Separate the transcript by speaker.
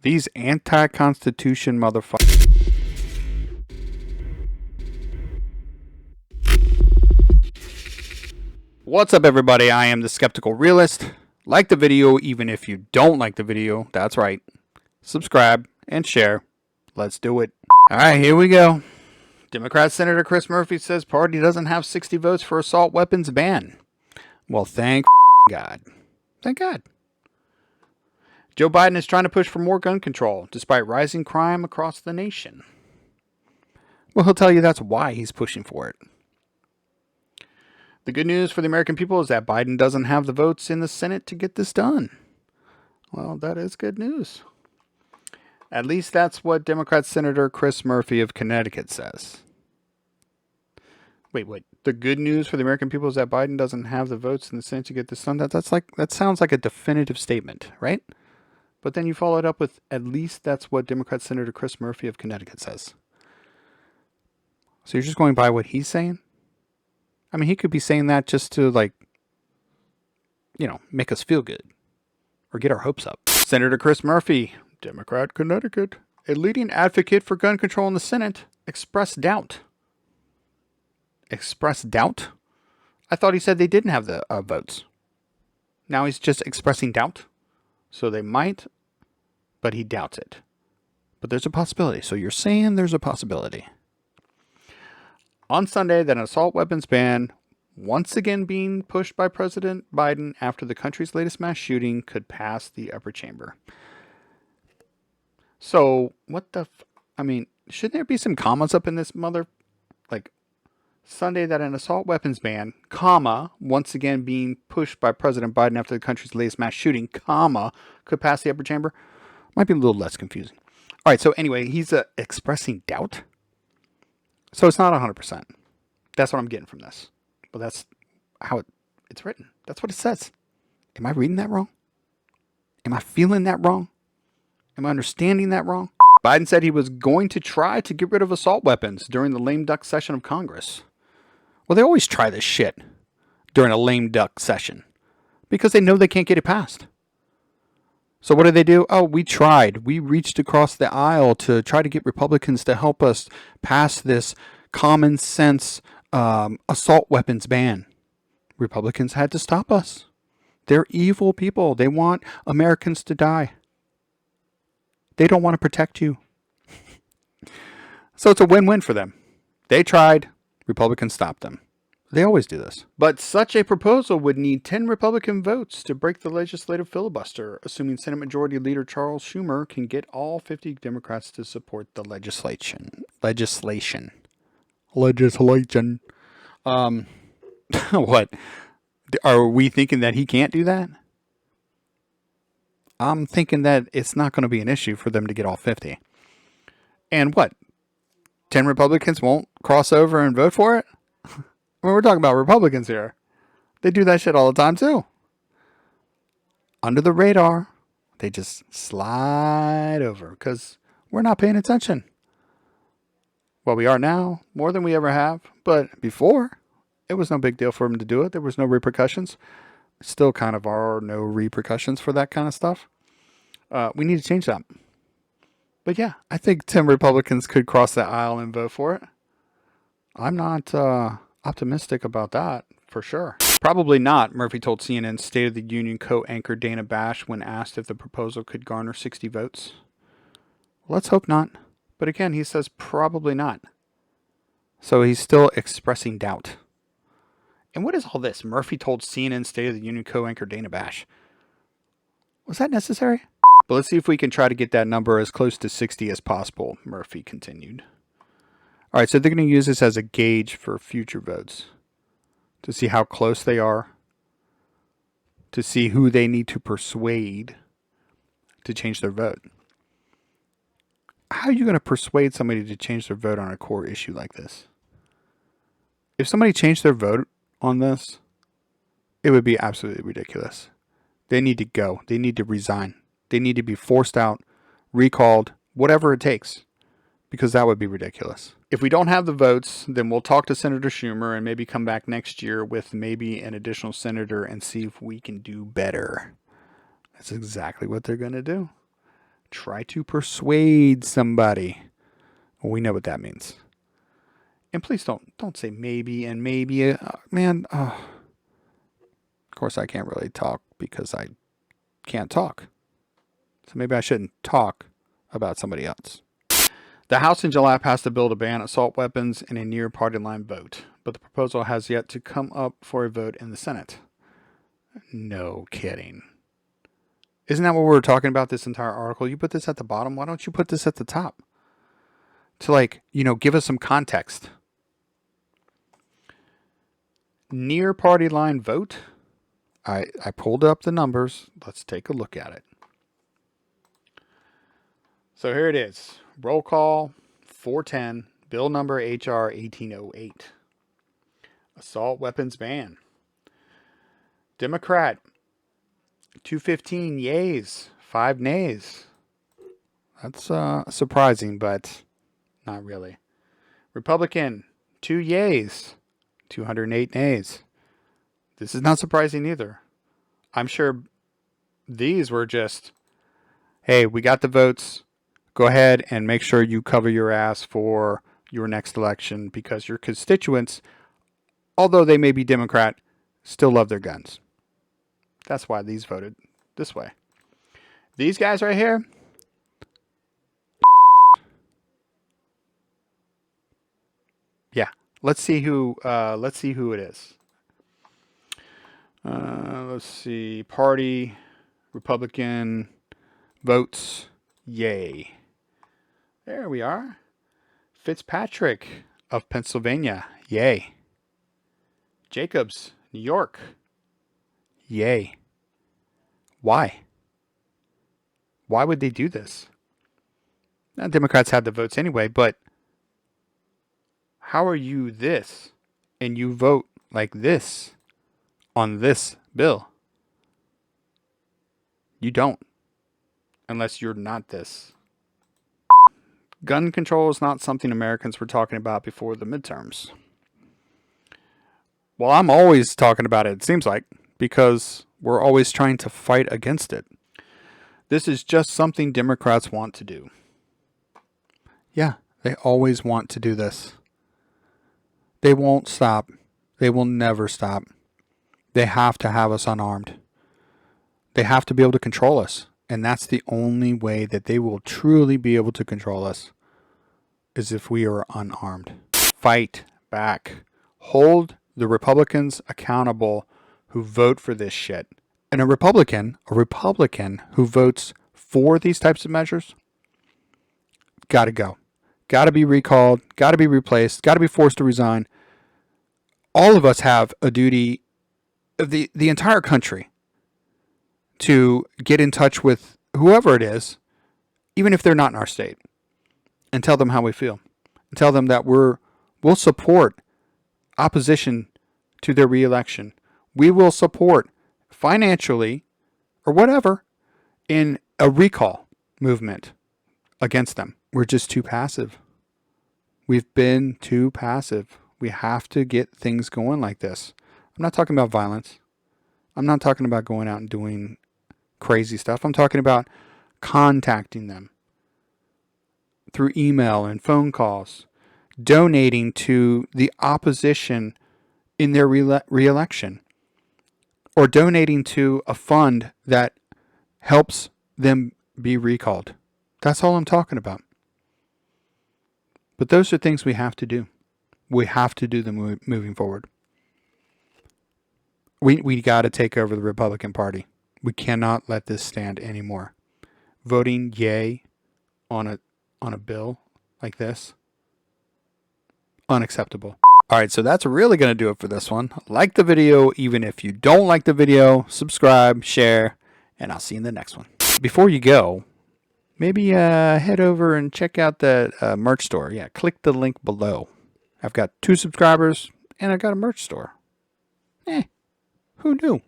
Speaker 1: These anti-constitution motherfuckers. What's up, everybody? I am the Skeptical Realist. Like the video even if you don't like the video. That's right. Subscribe and share. Let's do it. Alright, here we go. Democrat Senator Chris Murphy says party doesn't have 60 votes for assault weapons ban. Well, thank God. Thank God. Joe Biden is trying to push for more gun control despite rising crime across the nation. Well, he'll tell you that's why he's pushing for it. The good news for the American people is that Biden doesn't have the votes in the Senate to get this done. Well, that is good news. At least that's what Democrat Senator Chris Murphy of Connecticut says. Wait. The good news for the American people is that Biden doesn't have the votes in the Senate to get this done. That sounds like a definitive statement, right? But then you follow it up with, at least that's what Democrat Senator Chris Murphy of Connecticut says. So you're just going by what he's saying? I mean, he could be saying that just to, make us feel good or get our hopes up. Senator Chris Murphy, Democrat, Connecticut, a leading advocate for gun control in the Senate, expressed doubt. Expressed doubt? I thought he said they didn't have the votes. Now he's just expressing doubt? So they might, but he doubts it. But there's a possibility. So you're saying there's a possibility. On Sunday, that an assault weapons ban, once again being pushed by President Biden after the country's latest mass shooting, could pass the upper chamber. So, shouldn't there be some commas up in this Sunday that an assault weapons ban, comma, once again being pushed by President Biden after the country's latest mass shooting, comma, could pass the upper chamber? Might be a little less confusing. All right, so anyway, he's expressing doubt. So it's not 100%. That's what I'm getting from this. But that's how it's written. That's what it says. Am I reading that wrong? Am I feeling that wrong? Am I understanding that wrong? Biden said he was going to try to get rid of assault weapons during the lame duck session of Congress. Well, they always try this shit during a lame duck session because they know they can't get it passed. So what do? Oh, we tried. We reached across the aisle to try to get Republicans to help us pass this common sense assault weapons ban. Republicans had to stop us. They're evil people. They want Americans to die. They don't want to protect you. So it's a win-win for them. They tried. Republicans stopped them. They always do this. But such a proposal would need 10 Republican votes to break the legislative filibuster, assuming Senate Majority Leader Charles Schumer can get all 50 Democrats to support the legislation. What? Are we thinking that he can't do that? I'm thinking that it's not going to be an issue for them to get all 50. And what? 10 Republicans won't cross over and vote for it? When we're talking about Republicans here, they do that shit all the time too. Under the radar, they just slide over because we're not paying attention. Well, we are now, more than we ever have. But before, it was no big deal for them to do it. There was no repercussions. Still kind of are no repercussions for that kind of stuff. We need to change that. But yeah, I think 10 Republicans could cross the aisle and vote for it. I'm not optimistic about that, for sure. Probably not, Murphy told CNN's State of the Union co-anchor Dana Bash when asked if the proposal could garner 60 votes. Let's hope not. But again, he says probably not. So he's still expressing doubt. And what is all this? Murphy told CNN's State of the Union co-anchor Dana Bash. Was that necessary? But let's see if we can try to get that number as close to 60 as possible, Murphy continued. All right, so they're going to use this as a gauge for future votes to see how close they are, to see who they need to persuade to change their vote. How are you going to persuade somebody to change their vote on a core issue like this? If somebody changed their vote on this, it would be absolutely ridiculous. They need to go. They need to resign. They need to be forced out, recalled, whatever it takes, because that would be ridiculous. If we don't have the votes, then we'll talk to Senator Schumer and maybe come back next year with maybe an additional senator and see if we can do better. That's exactly what they're going to do. Try to persuade somebody. Well, we know what that means. And please don't say maybe and maybe. Man, of course I can't really talk because I can't talk. So maybe I shouldn't talk about somebody else. The House in July passed a bill to ban assault weapons in a near party line vote, but the proposal has yet to come up for a vote in the Senate. No kidding. Isn't that what we were talking about this entire article? You put this at the bottom. Why don't you put this at the top? To give us some context. Near party line vote. I pulled up the numbers. Let's take a look at it. So here it is. Roll call 410, bill number HR 1808. Assault weapons ban. Democrat 215 yays, 5 nays. That's surprising, but not really. Republican 2 yays, 208 nays. This is not surprising either. I'm sure these were just, hey, we got the votes. Go ahead and make sure you cover your ass for your next election because your constituents, although they may be Democrat, still love their guns. That's why these voted this way. These guys right here, yeah. Let's see who it is. Let's see. Party, Republican, votes, yay. There we are. Fitzpatrick of Pennsylvania, yay. Jacobs, New York, yay. Why? Why would they do this? Now, Democrats had the votes anyway, but how are you this and you vote like this on this bill? You don't. Unless you're not this. Gun control is not something Americans were talking about before the midterms. Well, I'm always talking about it seems like, because we're always trying to fight against it. This is just something Democrats want to do. Yeah, they always want to do this. They won't stop. They will never stop. They have to have us unarmed. They have to be able to control us. And that's the only way that they will truly be able to control us, is if we are unarmed. Fight back. Hold the Republicans accountable who vote for this shit. And a Republican who votes for these types of measures, gotta go. Gotta be recalled, gotta be replaced, gotta be forced to resign. All of us have a duty, of the entire country, to get in touch with whoever it is, even if they're not in our state, and tell them how we feel. And tell them that we'll support opposition to their reelection. We will support financially or whatever in a recall movement against them. We're just too passive. We've been too passive. We have to get things going like this. I'm not talking about violence. I'm not talking about going out and doing crazy stuff. I'm talking about contacting them through email and phone calls, donating to the opposition in their reelection, or donating to a fund that helps them be recalled. That's all I'm talking about. But those are things we have to do. We have to do them moving forward. We got to take over the Republican Party. We cannot let this stand anymore. Voting yay on a bill like this, unacceptable. All right, so that's really going to do it for this one. Like the video, even if you don't like the video, subscribe, share, and I'll see you in the next one. Before you go, maybe head over and check out the merch store. Yeah, click the link below. I've got 2 subscribers, and I've got a merch store. Who knew?